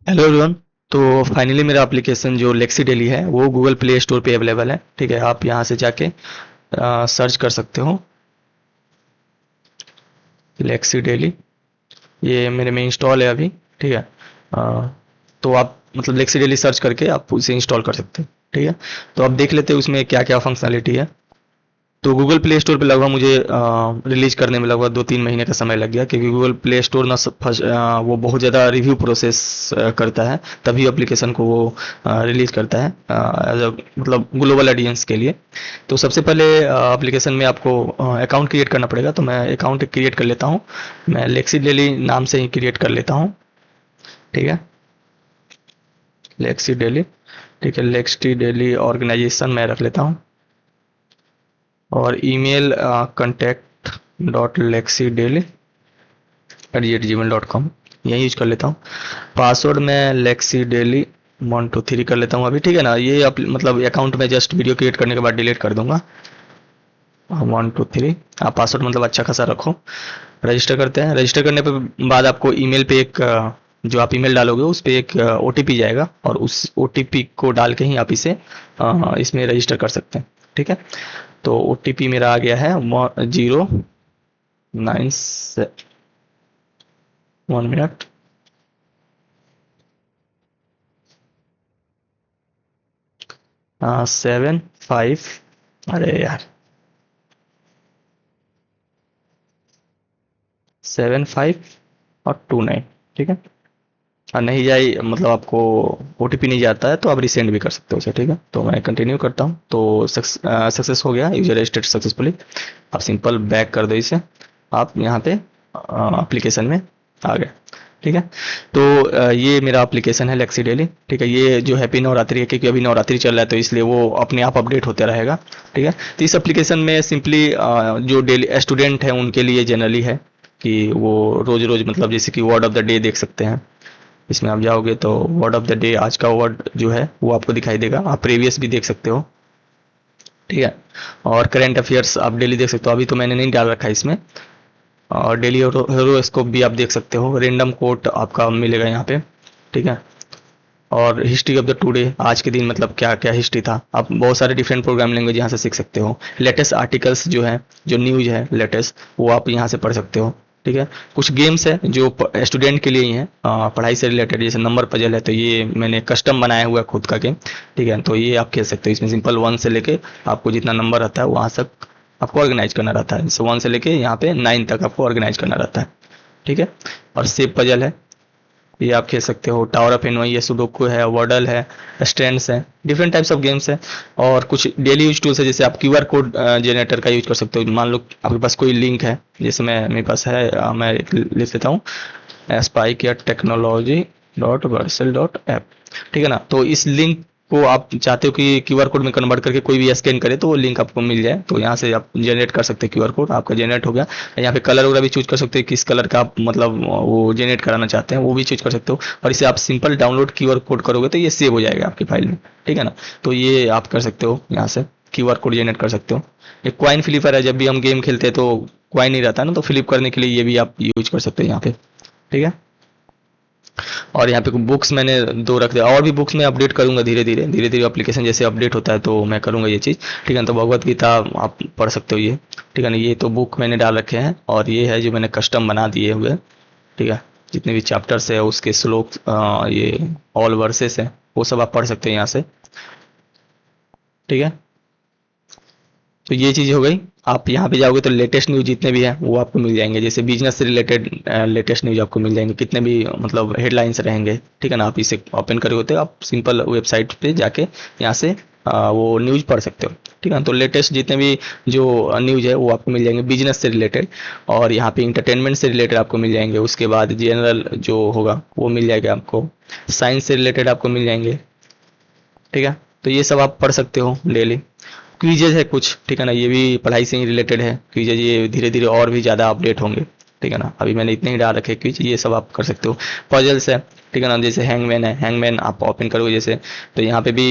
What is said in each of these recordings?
Hello everyone. तो finally मेरा application जो लेक्सी डेली है वो गूगल प्ले स्टोर पे अवेलेबल है। ठीक है, आप यहाँ से जाके सर्च कर सकते हो लेक्सी डेली। ये मेरे में इंस्टॉल है अभी। ठीक है। अ, तो आप मतलब लेक्सी डेली सर्च करके आप उसे इंस्टॉल कर सकते हो। ठीक है। तो आप देख लेते हैं उसमें क्या क्या फंक्शनलिटी है। तो गूगल प्ले स्टोर पे लगभग मुझे रिलीज करने में लगभग 2-3 महीने का समय लग गया, क्योंकि गूगल प्ले स्टोर ना वो बहुत ज़्यादा रिव्यू प्रोसेस करता है, तभी एप्लीकेशन को वो रिलीज करता है एज अ मतलब ग्लोबल ऑडियंस के लिए। तो सबसे पहले एप्लीकेशन में आपको अकाउंट क्रिएट करना पड़ेगा। तो मैं अकाउंट क्रिएट कर लेता हूँ। मैं लेक्सी डेली नाम से ही क्रिएट कर लेता हूँ। ठीक है। Lexi Daily. ठीक है, लेक्सी डेली ऑर्गेनाइजेशन मैं रख लेता हूँ। और email contact dot Lexi Daily @gmail.com यही यूज कर लेता हूँ। पासवर्ड मैं लेक्सी डेली 123 कर लेता हूँ अभी। ठीक है ना, ये मतलब अकाउंट में जस्ट वीडियो क्रिएट करने के बाद डिलीट कर दूंगा। 123। आप पासवर्ड मतलब अच्छा खासा रखो। रजिस्टर करते हैं। रजिस्टर करने के बाद आपको ईमेल पे एक जो आप ईमेल डालोगे उस पे एक ओटीपी जाएगा, और उस ओटीपी को डाल के ही आप इसे इसमें रजिस्टर कर सकते हैं। ठीक है। तो ओटीपी मेरा आ गया है 0 9 1 मिनट। 7 5। अरे यार, 7 5 और 2 9। ठीक है। और नहीं जाए मतलब आपको ओटीपी नहीं जाता है तो आप रिसेंड भी कर सकते हो उसे। ठीक है, तो मैं कंटिन्यू करता हूँ। तो सक्सेस हो गया, यूजर रजिस्टर्ड सक्सेसफुली। आप सिंपल बैक कर दो इसे। आप यहाँ पे एप्लीकेशन में आ गए। ठीक है। तो ये मेरा एप्लीकेशन है लेक्सी डेली। ठीक है, ये जो हैप्पी नवरात्रि है, क्योंकि अभी नवरात्रि चल रहा है तो इसलिए वो अपने आप अपडेट होते रहेगा। ठीक है। तो इस एप्लीकेशन में सिंपली जो डेली स्टूडेंट हैं उनके लिए जनरली है कि वो रोज रोज मतलब जैसे कि वर्ड ऑफ द डे देख सकते हैं। इसमें आप जाओगे तो वर्ड ऑफ द डे आज का वर्ड जो है वो आपको दिखाई देगा। आप प्रीवियस भी देख सकते हो। ठीक है। और करंट अफेयर्स आप डेली देख सकते हो। अभी तो मैंने नहीं डाल रखा है इसमें। और डेली होरोस्कोप भी आप देख सकते हो। रेंडम कोट आपका मिलेगा यहाँ पे। ठीक है। और हिस्ट्री ऑफ द टुडे, आज के दिन मतलब क्या क्या हिस्ट्री था, आप बहुत सारे डिफरेंट प्रोग्राम लैंग्वेज यहाँ से सीख सकते हो। लेटेस्ट आर्टिकल्स जो है, जो न्यूज है लेटेस्ट, वो आप यहाँ से पढ़ सकते हो। ठीक है। कुछ गेम्स है जो स्टूडेंट के लिए ही है, पढ़ाई से रिलेटेड, जैसे नंबर पजल है तो ये मैंने कस्टम बनाया हुआ है खुद का गेम। ठीक है, तो ये आप खेल सकते हो। इसमें सिंपल 1 से लेके आपको जितना नंबर रहता है वहाँ तक आपको ऑर्गेनाइज करना रहता है। जैसे 1 से लेके यहाँ पे 9 तक आपको ऑर्गेनाइज करना रहता है। ठीक है। और सेव पजल है, ये आप खेल सकते हो। टावर ऑफ एनवाई है, सुडोकू है, वर्डल है, स्ट्रेंड्स है, डिफरेंट टाइप्स ऑफ गेम्स है। और कुछ डेली यूज टूल्स है, जैसे आप क्यूआर कोड जनरेटर का यूज कर सकते हो। मान लो आपके पास कोई लिंक है, जैसे मेरे पास है, मैं एक लिख लेता हूँ, स्पाइक या technology dot Vercel dot app. ठीक है ना, तो इस लिंक को आप चाहते हो कि क्यूआर कोड में कन्वर्ट करके कोई भी स्कैन करे तो वो लिंक आपको मिल जाए, तो यहाँ से आप जनरेट कर सकते हैं। क्यूआर कोड आपका जनरेट हो गया। यहाँ पे कलर वगैरह भी चूज कर सकते हैं, किस कलर का आप मतलब वो जनरेट कराना चाहते हैं वो भी चूज कर सकते हो। और इसे आप सिंपल डाउनलोड क्यूआर कोड करोगे तो ये सेव हो जाएगा आपकी फाइल में। ठीक है ना, तो ये आप कर सकते हो, यहाँ से क्यूआर कोड जनरेट कर सकते हो। एक क्वाइन फ्लिपर है, जब भी हम गेम खेलते हैं तो क्वाइन नहीं रहता ना, तो फ्लिप करने के लिए ये भी आप यूज कर सकते हैं यहाँ पे। ठीक है। और यहाँ पे बुक्स मैंने 2 रख दिया, और भी बुक्स मैं अपडेट करूंगा धीरे धीरे एप्लीकेशन जैसे अपडेट होता है तो मैं करूंगा ये चीज़। ठीक है, तो भगवत गीता आप पढ़ सकते हो ये। ठीक है ना, ये तो बुक मैंने डाल रखे हैं, और ये है जो मैंने कस्टम बना दिए हुए। ठीक है। जितने भी चैप्टर्स है उसके श्लोक, ये ऑल वर्सेस है, वो सब आप पढ़ सकते हैं यहाँ से। ठीक है। तो ये चीज़ हो गई। आप यहाँ पे जाओगे तो लेटेस्ट न्यूज़ जितने भी हैं वो आपको मिल जाएंगे, जैसे बिजनेस से रिलेटेड लेटेस्ट न्यूज़ आपको मिल जाएंगे, कितने भी मतलब हेडलाइंस रहेंगे। ठीक है ना, आप इसे ओपन करे होते हो, आप सिंपल वेबसाइट पे जाके यहाँ से वो न्यूज़ पढ़ सकते हो। ठीक है ना, तो लेटेस्ट जितने भी जो न्यूज़ है वो आपको मिल जाएंगे बिजनेस से रिलेटेड। और यहाँ पे इंटरटेनमेंट से रिलेटेड आपको मिल जाएंगे। उसके बाद जनरल जो होगा वो मिल जाएगा आपको। साइंस से रिलेटेड आपको मिल जाएंगे। ठीक है, तो ये सब आप पढ़ सकते हो डेली। क्विजेज है कुछ। ठीक है ना, ये भी पढ़ाई से ही रिलेटेड है क्विजेज, ये धीरे धीरे और भी ज़्यादा अपडेट होंगे। ठीक है ना, अभी मैंने इतने ही डाल रखे क्विज, ये सब आप कर सकते हो। पजल्स है। ठीक है ना, जैसे हैंगमैन है, हैंगमैन आप ओपन करोगे जैसे, तो यहाँ पे भी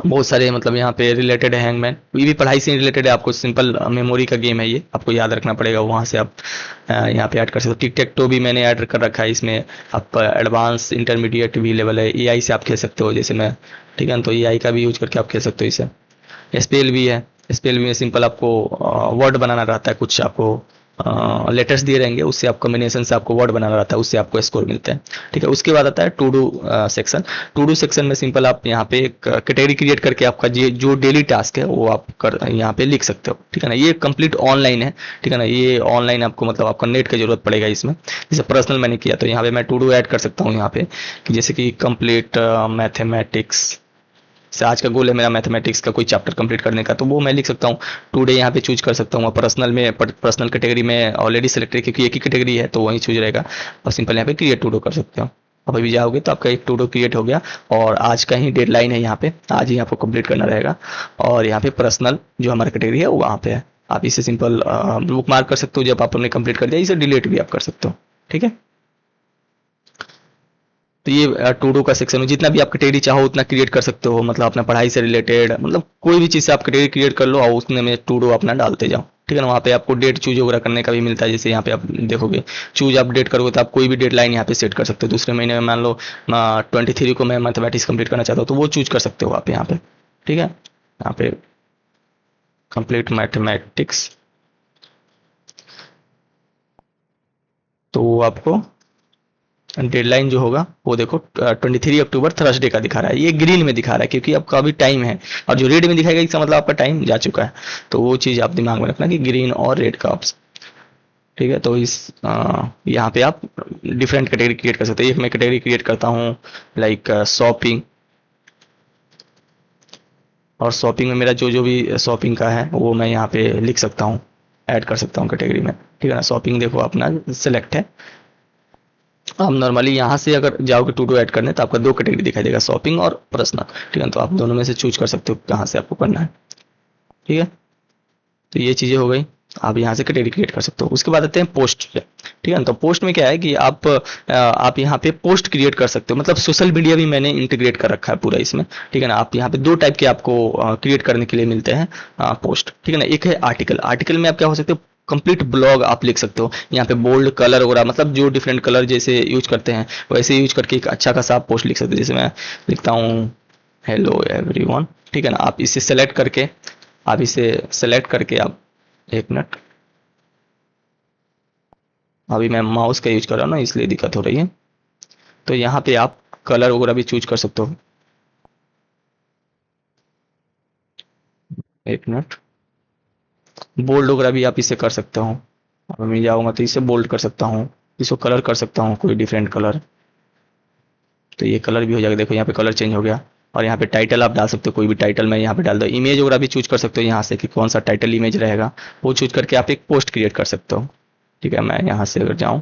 बहुत सारे मतलब यहाँ पे रिलेटेड है हैंगमैन, ये भी पढ़ाई से रिलेटेड है, आपको सिंपल मेमोरी का गेम है, ये आपको याद रखना पड़ेगा, वहाँ से आप यहाँ पे ऐड कर सकते हो। टिक टैक टो भी मैंने ऐड कर रखा है इसमें, आप एडवांस इंटरमीडिएट भी लेवल है, एआई से आप खेल सकते हो जैसे मैं, ठीक है ना, तो एआई का भी यूज करके आप खेल सकते हो इसे। एसपीएल भी है, एसपीएल में सिंपल आपको वर्ड बनाना रहता है, कुछ आपको लेटर्स दिए रहेंगे, उससे आप कॉम्बिनेशन से आपको वर्ड बनाना रहता है, उससे आपको स्कोर मिलता है, ठीक है। उसके बाद आता है to do section. To do section में सिंपल आप यहाँ पे एक कैटेगरी क्रिएट करके आपका जो डेली टास्क है वो आप कर यहाँ पे लिख सकते हो, ठीक है ना। ये कंप्लीट ऑनलाइन है, ठीक है ना, ये ऑनलाइन आपको मतलब आपका नेट की जरूरत पड़ेगा इसमें। जैसे पर्सनल मैंने किया तो यहाँ पे मैं टू डू ऐड कर सकता हूँ यहाँ पे, कि जैसे कि कंप्लीट मैथमेटिक्स से आज का गोल है मेरा मैथमेटिक्स का कोई चैप्टर कंप्लीट करने का, तो वो मैं लिख सकता हूँ टुडे, यहाँ पे चूज कर सकता हूँ। पर्सनल में पर्सनल कैटेगरी में ऑलरेडी सेलेक्ट है क्योंकि एक ही कैटेगरी है तो वही चूज रहेगा, और सिंपल यहाँ पे क्रिएट टू डू कर सकते हो। अब अभी जाओगे तो आपका एक टू डू क्रिएट हो गया, और आज का ही डेडलाइन है यहाँ पे, आज ही आपको कंप्लीट करना रहेगा। और यहाँ पे पर्सनल जो हमारा कैटेगरी है वो वहाँ पे है, आप इसे सिंपल बुक मार्क कर सकते हो जब आपने कंप्लीट कर दिया, इसे डिलीट भी आप कर सकते हो, ठीक है। तो ये टू डू का सेक्शन है, जितना भी आप कैटेगरी चाहो उतना क्रिएट कर सकते हो, मतलब अपना पढ़ाई से रिलेटेड मतलब कोई भी चीज़ से आप कैटेगरी क्रिएट कर लो और उसमें में टू डू अपना डालते जाओ, ठीक है ना। वहाँ पे आपको डेट चूज वगैरह करने का भी मिलता है, जैसे यहाँ पे आप देखोगे चूज आप डेट करोगे तो आप कोई भी डेड लाइन यहाँ पे सेट कर सकते हो। दूसरे महीने में मान लो 23 को मैं मैथमेटिक्स कंप्लीट करना चाहता हूँ तो वो चूज कर सकते हो आप यहाँ पे, ठीक है। यहाँ पे कंप्लीट मैथमेटिक्स, तो आपको डेडलाइन जो होगा वो देखो 23 अक्टूबर थर्सडे का दिखा रहा है, ये ग्रीन में दिखा रहा है क्योंकि आपका अभी टाइम है, और जो रेड में दिखाएगा इसका मतलब आपका टाइम जा चुका है। तो वो चीज़ आप दिमाग में रखना कि ग्रीन और रेड का ऑप्शन, ठीक है। तो इस यहाँ पे आप डिफरेंट कैटेगरी क्रिएट कर सकते हैं। एक मैं कैटेगरी क्रिएट करता हूँ लाइक शॉपिंग, और शॉपिंग में मेरा जो जो भी शॉपिंग का है वो मैं यहाँ पे लिख सकता हूँ, ऐड कर सकता हूँ कैटेगरी में, ठीक है ना। शॉपिंग देखो अपना सेलेक्ट है। आप नॉर्मली यहाँ से अगर जाओगे टू डू ऐड करने तो आपका दो कैटेगरी दिखाई देगा, शॉपिंग और पर्सनल, ठीक है। तो आप दोनों में से चूज कर सकते हो कहाँ से आपको करना है, ठीक है। तो ये चीज़ें हो गई, आप यहाँ से कैटेगरी क्रिएट कर सकते हो। उसके बाद आते हैं पोस्ट पे, ठीक है ना। तो पोस्ट में क्या है कि आप यहाँ पे पोस्ट क्रिएट कर सकते हो, मतलब सोशल मीडिया भी मैंने इंटीग्रेट कर रखा है पूरा इसमें, ठीक है ना। आप यहाँ पे दो टाइप के आपको क्रिएट करने के लिए मिलते हैं पोस्ट, ठीक है ना। एक है आर्टिकल, आर्टिकल में आप क्या हो सकते हो कंप्लीट ब्लॉग आप लिख सकते हो, यहाँ पे बोल्ड कलर वगैरह मतलब जो डिफरेंट कलर जैसे यूज करते हैं वैसे यूज करके एक अच्छा खासा आप पोस्ट लिख सकते हो। जैसे मैं लिखता हूँ हेलो एवरीवन, ठीक है ना। आप इसे सेलेक्ट करके आप एक मिनट, अभी मैं माउस का यूज कर रहा हूँ ना इसलिए दिक्कत हो रही है। तो यहाँ पे आप कलर वगैरह भी चूज कर सकते हो, एक मिनट, बोल्ड वगैरह भी आप इसे कर सकते हो। अब मैं जाऊँगा तो इसे बोल्ड कर सकता हूँ, इसको कलर कर सकता हूँ कोई डिफरेंट कलर, तो ये कलर भी हो जाएगा। देखो यहाँ पे कलर चेंज हो गया। और यहाँ पे टाइटल आप डाल सकते हो, कोई भी टाइटल मैं यहाँ पे डाल दो। इमेज वगैरह भी चूज कर सकते हो यहाँ से कि कौन सा टाइटल इमेज रहेगा, वो चूज करके आप एक पोस्ट क्रिएट कर सकते हो, ठीक है। मैं यहाँ से अगर जाऊँ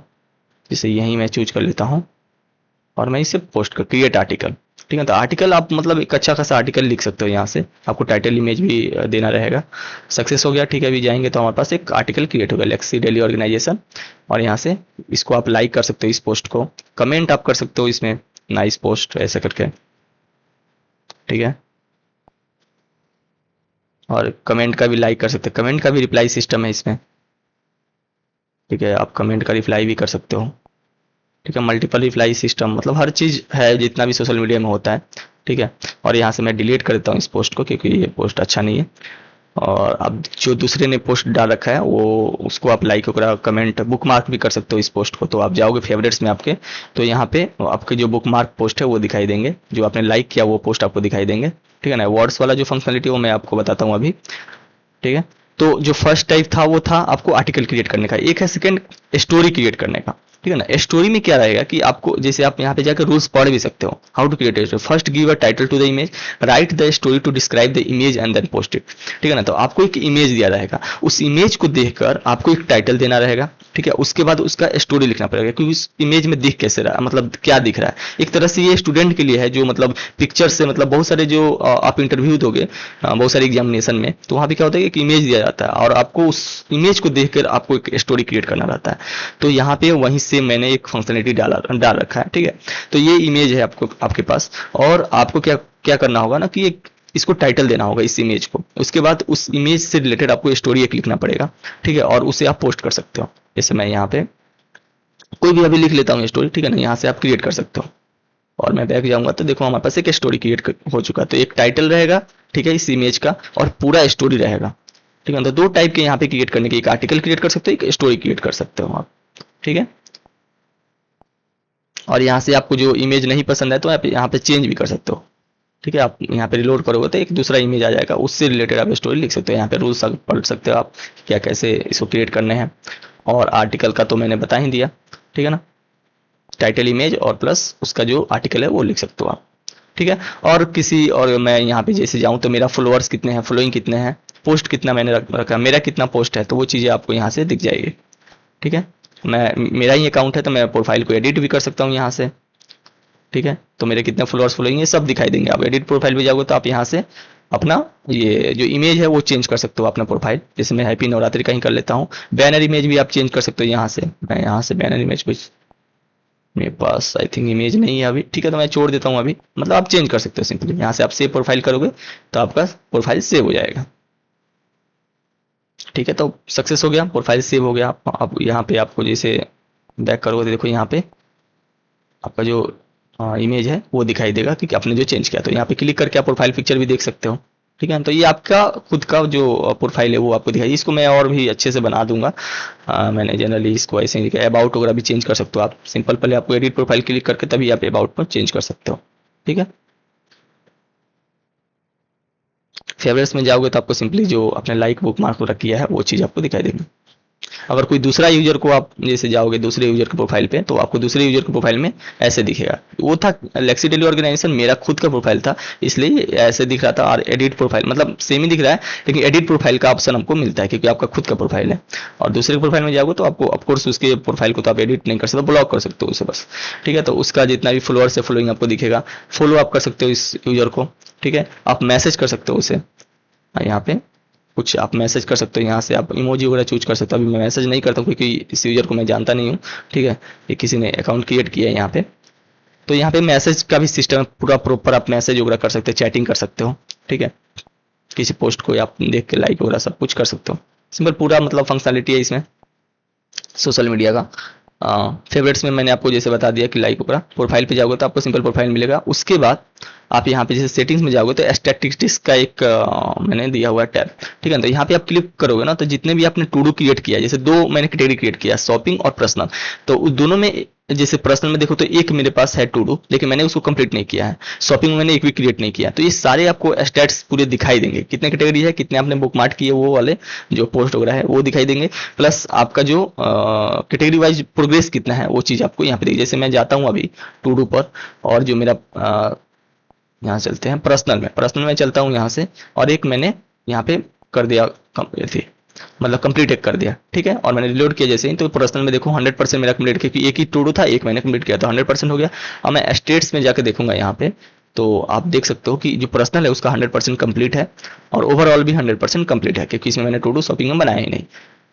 जैसे यहीं मैं चूज कर लेता हूँ और मैं इसे पोस्ट कर क्रिएट आर्टिकल, ठीक है। तो आर्टिकल आप मतलब एक अच्छा खासा आर्टिकल लिख सकते हो यहाँ से, आपको टाइटल इमेज भी देना रहेगा। सक्सेस हो गया, ठीक है। अभी जाएंगे तो हमारे पास एक आर्टिकल क्रिएट होगा, लेक्सी डेली ऑर्गेनाइजेशन, और यहाँ से इसको आप लाइक कर सकते हो इस पोस्ट को, कमेंट आप कर सकते हो इसमें नाइस पोस्ट ऐसा करके, ठीक है। और कमेंट का भी लाइक कर सकते हो, कमेंट का भी रिप्लाई सिस्टम है इसमें, ठीक है। आप कमेंट का रिप्लाई भी कर सकते हो, ठीक है। मल्टीपल रिप्लाई सिस्टम मतलब हर चीज़ है जितना भी सोशल मीडिया में होता है, ठीक है। और यहाँ से मैं डिलीट कर देता हूँ इस पोस्ट को क्योंकि ये पोस्ट अच्छा नहीं है। और अब जो दूसरे ने पोस्ट डाल रखा है वो उसको आप लाइक वगैरह कमेंट बुक मार्क भी कर सकते हो इस पोस्ट को। तो आप जाओगे फेवरेट्स में आपके, तो यहाँ पे आपके जो बुक मार्क पोस्ट है वो दिखाई देंगे, जो आपने लाइक किया वो पोस्ट आपको दिखाई देंगे, ठीक है ना। वर्ड्स वाला जो फंक्शनलिटी वो मैं आपको बताता हूँ अभी, ठीक है। तो जो फर्स्ट टाइप था वो था आपको आर्टिकल क्रिएट करने का, एक है सेकंड स्टोरी क्रिएट करने का, ठीक है ना। स्टोरी में क्या रहेगा कि आपको जैसे आप यहाँ पे जाकर रूल्स पढ़ भी सकते हो, how to create a story. First give a title to the image, write the story to describe the image and then post it, ठीक है ना। तो आपको एक इमेज दिया रहेगा, उस इमेज को देखकर आपको एक टाइटल देना रहेगा, ठीक है। उसके बाद उसका स्टोरी लिखना पड़ेगा कि उस इमेज में दिख कैसे रहा है, मतलब क्या दिख रहा है। एक तरह से ये स्टूडेंट के लिए है जो मतलब पिक्चर से मतलब बहुत सारे जो आप इंटरव्यू दोगे बहुत सारे एग्जामिनेशन में, तो वहाँ पे क्या होता है कि एक इमेज दिया जाता है और आपको उस इमेज को देखकर आपको एक स्टोरी क्रिएट करना रहता है। तो यहाँ पे वहीं से मैंने एक फंक्शनलिटी डाल रखा है, ठीक है। तो ये इमेज है आपको आपके पास, और आपको क्या क्या करना होगा ना कि एक इसको टाइटल देना होगा इस इमेज को। उसके बाद उस इमेज से रिलेटेड आपको स्टोरी एक लिखना पड़ेगा, ठीक है, और उसे आप पोस्ट कर सकते हो। जैसे मैं यहाँ पे कोई भी अभी लिख लेता हूँ स्टोरी, ठीक है ना, यहाँ से आप क्रिएट कर सकते हो। और मैं बैक जाऊंगा तो देखो हमारे पास एक स्टोरी क्रिएट हो चुका है। तो एक टाइटल रहेगा, ठीक है, इस इमेज का, और पूरा स्टोरी रहेगा, ठीक है। तो दो टाइप के यहाँ पे क्रिएट करने के, एक आर्टिकल क्रिएट कर सकते हो, एक स्टोरी क्रिएट कर सकते हो आप, ठीक है। और यहाँ से आपको जो इमेज नहीं पसंद है तो आप यहाँ पे चेंज भी कर सकते हो, ठीक है। आप यहाँ पे रिलोड करोगे तो एक दूसरा इमेज आ जाएगा, उससे रिलेटेड आप स्टोरी लिख सकते हो। यहाँ पे रूल्स पढ़ सकते हो आप क्या कैसे इसको क्रिएट करने हैं। और आर्टिकल का तो मैंने बता ही दिया, ठीक है ना, टाइटल इमेज और प्लस उसका जो आर्टिकल है वो लिख सकते हो आप, ठीक है। और किसी और मैं यहाँ पे जैसे जाऊँ तो मेरा फॉलोअर्स कितने हैं, फॉलोइंग कितने हैं, पोस्ट कितना मैंने रखा, मेरा कितना पोस्ट है, तो वो चीज़ें आपको यहाँ से दिख जाएगी, ठीक है। मैं मेरा ही अकाउंट है तो मैं प्रोफाइल को एडिट भी कर सकता हूँ यहाँ से, ठीक है। तो मेरे कितने फॉलोअर्स फॉलोइंग ये सब दिखाई देंगे। आप एडिट प्रोफाइल पे जाओगे तो आप यहाँ से अपना ये जो इमेज है वो चेंज कर सकते हो अपना प्रोफाइल। जैसे मैं हैप्पी नवरात्रि का ही कर लेता हूँ। बैनर इमेज भी आप चेंज कर सकते हो यहाँ से। मैं यहाँ से बैनर इमेज कुछ मेरे पास आई थिंक इमेज नहीं है अभी, ठीक है, तो मैं छोड़ देता हूँ अभी। मतलब आप चेंज कर सकते हो सिंपली। यहाँ से आप सेव प्रोफाइल करोगे तो आपका प्रोफाइल सेव हो जाएगा, ठीक है। तो सक्सेस हो गया, प्रोफाइल सेव हो गया। आप यहाँ पे आपको जैसे बैक करोगे तो देखो यहाँ पे आपका जो इमेज है वो दिखाई देगा कि आपने जो चेंज किया। तो यहाँ पे क्लिक करके आप प्रोफाइल पिक्चर भी देख सकते हो, ठीक है। तो ये आपका खुद का जो प्रोफाइल है वो आपको दिखाई। इसको मैं और भी अच्छे से बना दूंगा। मैंने जनरली इसको ऐसे ही लिखा। अबाउट वगैरह भी चेंज कर सकते हो आप सिंपल। पहले आपको एडिट प्रोफाइल क्लिक करके तभी आप अबाउट पर चेंज कर सकते हो, ठीक है। फेवरेट्स में जाओगे तो आपको सिंपली जो आपने लाइक बुक मार्क वगैरह किया है वो चीज़ आपको दिखाई देगी। अगर कोई दूसरा यूजर को आप जैसे जाओगे दूसरे यूजर के प्रोफाइल पे तो आपको दूसरे यूजर के प्रोफाइल में ऐसे दिखेगा। वो था लेक्सी डेली ऑर्गेनाइजेशन, मेरा खुद का प्रोफाइल था इसलिए ऐसे दिख रहा था। और एडिट प्रोफाइल मतलब सेम ही दिख रहा है, लेकिन एडिट प्रोफाइल का ऑप्शन हमको मिलता है क्योंकि आपका खुद का प्रोफाइल है। और दूसरे प्रोफाइल में जाओगे तो आपको ऑफकोर्स उसके प्रोफाइल को तो आप एडिट नहीं कर सकते, ब्लॉक कर सकते हो उसे बस, ठीक है। तो उसका जितना भी फॉलोअर्स है फॉलोइंग आपको दिखेगा। फॉलो आप कर सकते हो इस यूजर को, ठीक है। आप मैसेज कर सकते हो उसे, यहाँ पे कुछ आप मैसेज कर सकते हो। यहाँ से आप इमोजी वगैरह चूज कर सकते हो। अभी मैं मैसेज नहीं करता हूँ क्योंकि इस यूजर को मैं जानता नहीं हूँ, ठीक है। ये किसी ने अकाउंट क्रिएट किया है यहाँ पे। तो यहाँ पे मैसेज का भी सिस्टम पूरा प्रॉपर, आप मैसेज वगैरह कर सकते हो, चैटिंग कर सकते हो, ठीक है। किसी पोस्ट को आप देख के लाइक वगैरह सब कुछ कर सकते हो। सिंपल पूरा मतलब फंक्शनलिटी है इसमें सोशल मीडिया का। फेवरेट्स में मैंने आपको जैसे बता दिया कि लाइक वगैरह। प्रोफाइल पे जाओगे तो आपको सिंपल प्रोफाइल मिलेगा। उसके बाद आप यहाँ पे जैसे सेटिंग्स में जाओगे तो स्टैटिस्टिक्स का एक मैंने दिया हुआ है टैब, ठीक है। तो यहाँ पे आप क्लिक करोगे ना तो जितने भी आपने टू डू क्रिएट किया, जैसे दो मैंने कैटेगरी क्रिएट किया, शॉपिंग और पर्सनल। तो उस दोनों में जैसे पर्सनल में देखो तो एक मेरे पास है टू डू, लेकिन मैंने उसको कंप्लीट नहीं किया है। शॉपिंग में मैंने एक भी क्रिएट नहीं किया। तो ये सारे आपको स्टैट्स पूरे दिखाई देंगे, कितने कैटेगरी है, कितने आपने बुक मार्क किए, वो वाले जो पोस्ट वगैरह है वो दिखाई देंगे। प्लस आपका जो कैटेगरी वाइज प्रोग्रेस कितना है वो चीज़ आपको यहाँ पे देखिए। जैसे मैं जाता हूँ अभी टू डू पर और जो मेरा यहाँ चलते हैं पर्सनल में चलता हूँ यहाँ से, और एक मैंने यहाँ पे कर दिया मतलब कंप्लीट एक कर दिया, ठीक है। और मैंने रिलोड किया जैसे ही तो पर्सनल में देखो 100% मेरा कंप्लीट, क्योंकि एक ही टू डू था, एक मैंने कंप्लीट किया तो 100% हो गया। अब मैं स्टेट्स में जाकर देखूंगा यहाँ पे तो आप देख सकते हो कि जो पर्सनल है उसका 100% कंप्लीट है और ओवरऑल भी 100% कंप्लीट है, क्योंकि इसमें मैंने टू डू शॉपिंग में बनाया ही नहीं,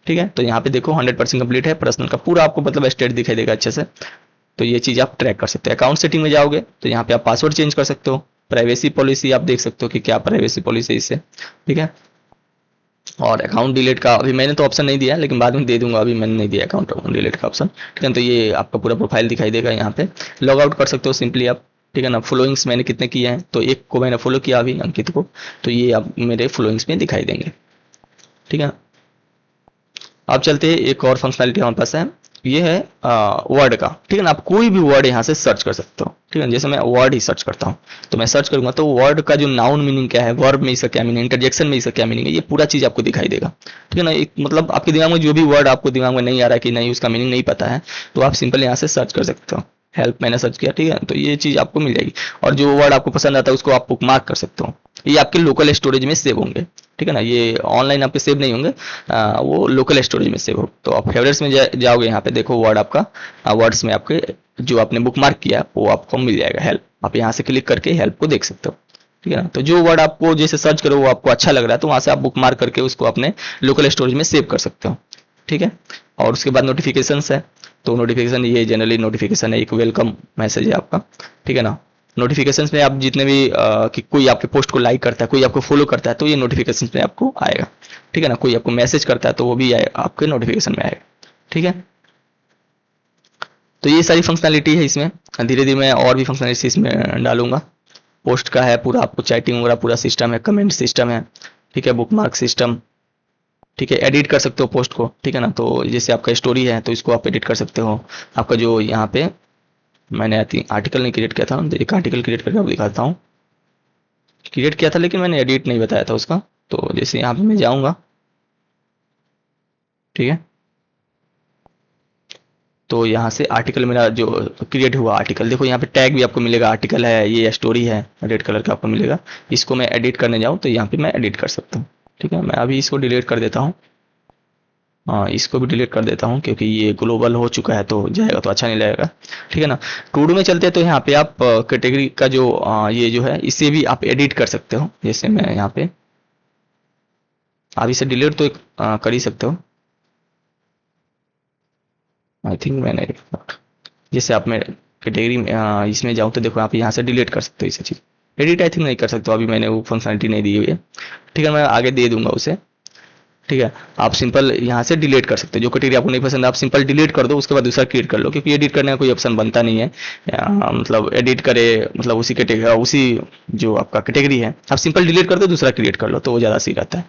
ठीक है। तो यहाँ पे देखो 100% कंप्लीट है पर्सनल का पूरा, आपको मतलब स्टेट दिखाई देगा अच्छे से। तो ये चीज़ आप ट्रैक कर सकते हो। अकाउंट सेटिंग में जाओगे तो यहाँ पे आप पासवर्ड चेंज कर सकते हो। प्राइवेसी पॉलिसी आप देख सकते हो कि क्या प्राइवेसी पॉलिसी है इससे, ठीक है। और अकाउंट डिलीट का अभी मैंने तो ऑप्शन नहीं दिया, लेकिन बाद में दे दूंगा, अभी मैंने नहीं दिया अकाउंट डिलीट का ऑप्शन, ठीक है। तो ये आपका पूरा प्रोफाइल दिखाई देगा। यहाँ पे लॉग आउट कर सकते हो सिंपली आप, ठीक है ना। फॉलोइंग्स मैंने कितने किए हैं, तो एक को मैंने फॉलो किया अभी, अंकित को, तो ये आप मेरे फॉलोइंग्स में दिखाई देंगे, ठीक है। अब चलते हैं, एक और फंक्शनलिटी हमारे पास है, ये है वर्ड का, ठीक है ना। आप कोई भी वर्ड यहाँ से सर्च कर सकते हो, ठीक है। जैसे मैं वर्ड ही सर्च करता हूँ तो मैं सर्च करूंगा तो वर्ड का जो नाउन मीनिंग क्या है, वर्ब में इसका क्या मीनिंग, इंटरजेक्शन में इसका क्या मीनिंग है, ये पूरा चीज आपको दिखाई देगा, ठीक है ना। एक मतलब आपके दिमाग में जो भी वर्ड आपको दिमाग में नहीं आ रहा है कि नहीं उसका मीनिंग नहीं पता है, तो आप सिंपल यहाँ से सर्च कर सकते हो। हेल्प मैंने सर्च किया, ठीक है, तो ये चीज आपको मिल जाएगी। और जो वर्ड आपको पसंद आता है उसको आप बुक मार्क कर सकते हो। ये आपके लोकल स्टोरेज में सेव होंगे, ठीक है ना। ये ऑनलाइन आपके सेव नहीं होंगे, वो लोकल स्टोरेज में सेव हो। तो आप फेवरेट्स में जाओगे, यहाँ पे देखो वर्ड आपका, वर्ड्स में आपके जो आपने बुक मार्क किया वो आपको मिल जाएगा हेल्प। आप यहाँ से क्लिक करके हेल्प को देख सकते हो, ठीक है ना। तो जो वर्ड आपको जैसे सर्च करो वो आपको अच्छा लग रहा है तो वहां से आप बुक मार्क करके उसको अपने लोकल स्टोरेज में सेव कर सकते हो, ठीक है। और उसके बाद नोटिफिकेशन है, तो नोटिफिकेशन ये जनरली नोटिफिकेशन है, एक वेलकम मैसेज है आपका, ठीक है ना। नोटिफिकेशंस में आप जितने भी कि कोई आपके पोस्ट को लाइक करता है, कोई आपको फॉलो करता है, तो ये नोटिफिकेशंस में आपको आएगा, ठीक है ना। कोई आपको मैसेज करता है तो वो भी आपके नोटिफिकेशन में आएगा, ठीक है। तो ये सारी फंक्शनैलिटी है इसमें। धीरे धीरे मैं और भी फंक्शनैलिटी इसमें डालूंगा। पोस्ट का है पूरा, आपको चैटिंग वगैरह पूरा सिस्टम है, कमेंट सिस्टम है, ठीक है, बुकमार्क सिस्टम, ठीक है। एडिट कर सकते हो पोस्ट को, ठीक है ना। तो जैसे आपका स्टोरी है तो इसको आप एडिट कर सकते हो। आपका जो यहाँ पे मैंने आर्टिकल नहीं क्रिएट किया था, तो एक आर्टिकल क्रिएट करके आपको दिखाता हूँ। क्रिएट किया था लेकिन मैंने एडिट नहीं बताया था उसका। तो जैसे यहाँ पे मैं जाऊँगा, ठीक है, तो यहाँ से आर्टिकल मेरा जो क्रिएट हुआ आर्टिकल, देखो यहाँ पे टैग भी आपको मिलेगा, आर्टिकल है, ये स्टोरी है, रेड कलर का आपको मिलेगा। इसको मैं एडिट करने जाऊँ तो यहाँ पे मैं एडिट कर सकता हूँ, ठीक है। मैं अभी इसको डिलीट कर देता हूँ। हाँ, इसको भी डिलीट कर देता हूँ क्योंकि ये ग्लोबल हो चुका है तो जाएगा तो अच्छा नहीं लगेगा, ठीक है ना। टूडू में चलते हैं तो यहाँ पे आप कैटेगरी का जो ये जो है इसे भी आप एडिट कर सकते हो। जैसे मैं यहाँ पे, आप इसे डिलीट तो कर ही सकते हो, आई थिंक मैंने, जैसे आप मैं कैटेगरी में इसमें जाऊँ तो देखो आप यहाँ से डिलीट कर सकते हो इसे चीज़। एडिट आई थिंक नहीं कर सकते हो, अभी मैंने वो फंक्शनलिटी नहीं दी हुई है, ठीक है। मैं आगे दे दूंगा उसे, ठीक है। आप सिंपल यहाँ से डिलीट कर सकते हो, जो कैटेगरी आपको नहीं पसंद आप सिंपल डिलीट कर दो, उसके बाद दूसरा क्रिएट कर लो, क्योंकि एडिट करने का कोई ऑप्शन बनता नहीं है। मतलब एडिट करे, मतलब उसी कैटेगरी, उसी जो आपका कैटेगरी है आप सिंपल डिलीट कर दो, दूसरा क्रिएट कर लो, तो वो ज़्यादा सही रहता है,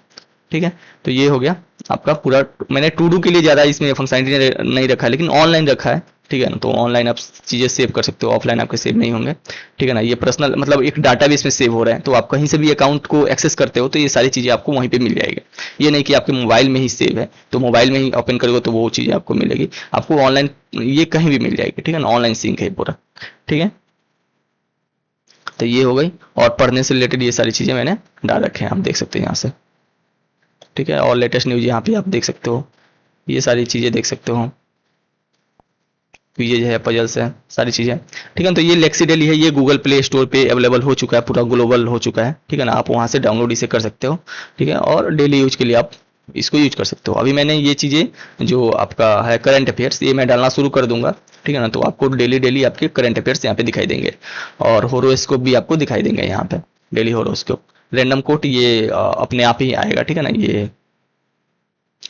ठीक है। तो ये हो गया आपका पूरा। मैंने टू डू के लिए ज़्यादा इसमें फंक्शनलिटी नहीं रखा है, लेकिन ऑनलाइन रखा है, ठीक है ना। तो ऑनलाइन आप चीज़ें सेव कर सकते हो, ऑफलाइन आपके सेव नहीं होंगे, ठीक है ना। ये पर्सनल मतलब एक डाटा बेस में सेव हो रहा है, तो आप कहीं से भी अकाउंट को एक्सेस करते हो तो ये सारी चीज़ें आपको वहीं पे मिल जाएगी। ये नहीं कि आपके मोबाइल में ही सेव है तो मोबाइल में ही ओपन करोगे तो वो चीज़ें आपको मिलेगी, आपको ऑनलाइन ये कहीं भी मिल जाएगी, ठीक है ना। ऑनलाइन सिंक है पूरा, ठीक है। तो ये हो गई, और पढ़ने से रिलेटेड ये सारी चीज़ें मैंने डाल रखे हैं, आप देख सकते हैं यहाँ से, ठीक है। और लेटेस्ट न्यूज़ यहाँ पे आप देख सकते हो, ये सारी चीज़ें देख सकते हो, ये जो है पजल्स है, सारी चीज़ें, ठीक है। तो ये लेक्सी डेली है, ये गूगल प्ले स्टोर पे अवेलेबल हो चुका है, पूरा ग्लोबल हो चुका है, ठीक है ना। आप वहाँ से डाउनलोड इसे कर सकते हो, ठीक है। और डेली यूज के लिए आप इसको यूज कर सकते हो। अभी मैंने ये चीज़ें जो आपका है करंट अफेयर्स, ये मैं डालना शुरू कर दूंगा, ठीक है ना। तो आपको डेली डेली आपके करंट अफेयर्स यहाँ पे दिखाई देंगे, और होरोस्कोप भी आपको दिखाई देंगे यहाँ पे, डेली होरोस्कोप। रैंडम कोट ये अपने आप ही आएगा, ठीक है ना। ये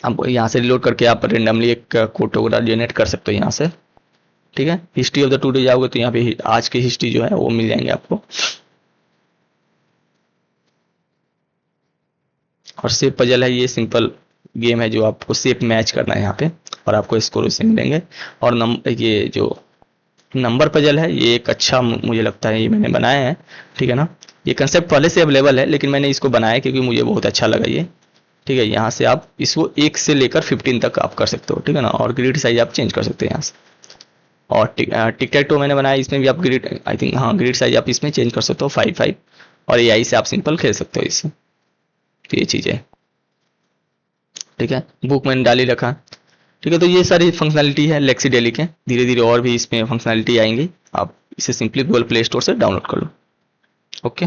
आप यहाँ से रिलोड करके आप रेंडमली एक कोट वगैरह जनरेट कर सकते हो यहाँ से, ठीक है। हिस्ट्री ऑफ द टुडे जाओगे तो यहाँ पे आज की हिस्ट्री जो है वो मिल जाएंगे आपको। और शेप पजल है, ये सिंपल गेम है जो आपको शेप मैच करना है यहाँ पे, और आपको स्कोर उससे मिलेंगे। और ये जो नंबर पजल है ये एक अच्छा मुझे लगता है, ये मैंने बनाया है, ठीक है ना। ये कंसेप्ट पहले से अवेलेबल है लेकिन मैंने इसको बनाया क्योंकि मुझे बहुत अच्छा लगा ये, ठीक है। यहाँ से आप इसको 1 से लेकर 15 तक आप कर सकते हो, ठीक है ना। और ग्रिड साइज आप चेंज कर सकते हैं यहाँ से। और टिक टैक टो मैंने बनाया, इसमें भी आप ग्रिड, आई थिंक हाँ, ग्रिड साइज आप इसमें चेंज कर सकते हो 5-5, और एआई से आप सिंपल खेल सकते हो इससे। तो ये चीज़ें, ठीक है। बुक मैंने डाल ही रखा, ठीक है। तो ये सारी फंक्शनैलिटी है लेक्सी डेली के। धीरे धीरे और भी इसमें फंक्शनैलिटी आएंगी, आप इसे सिंपली गूगल प्ले स्टोर से डाउनलोड कर लो, ओके।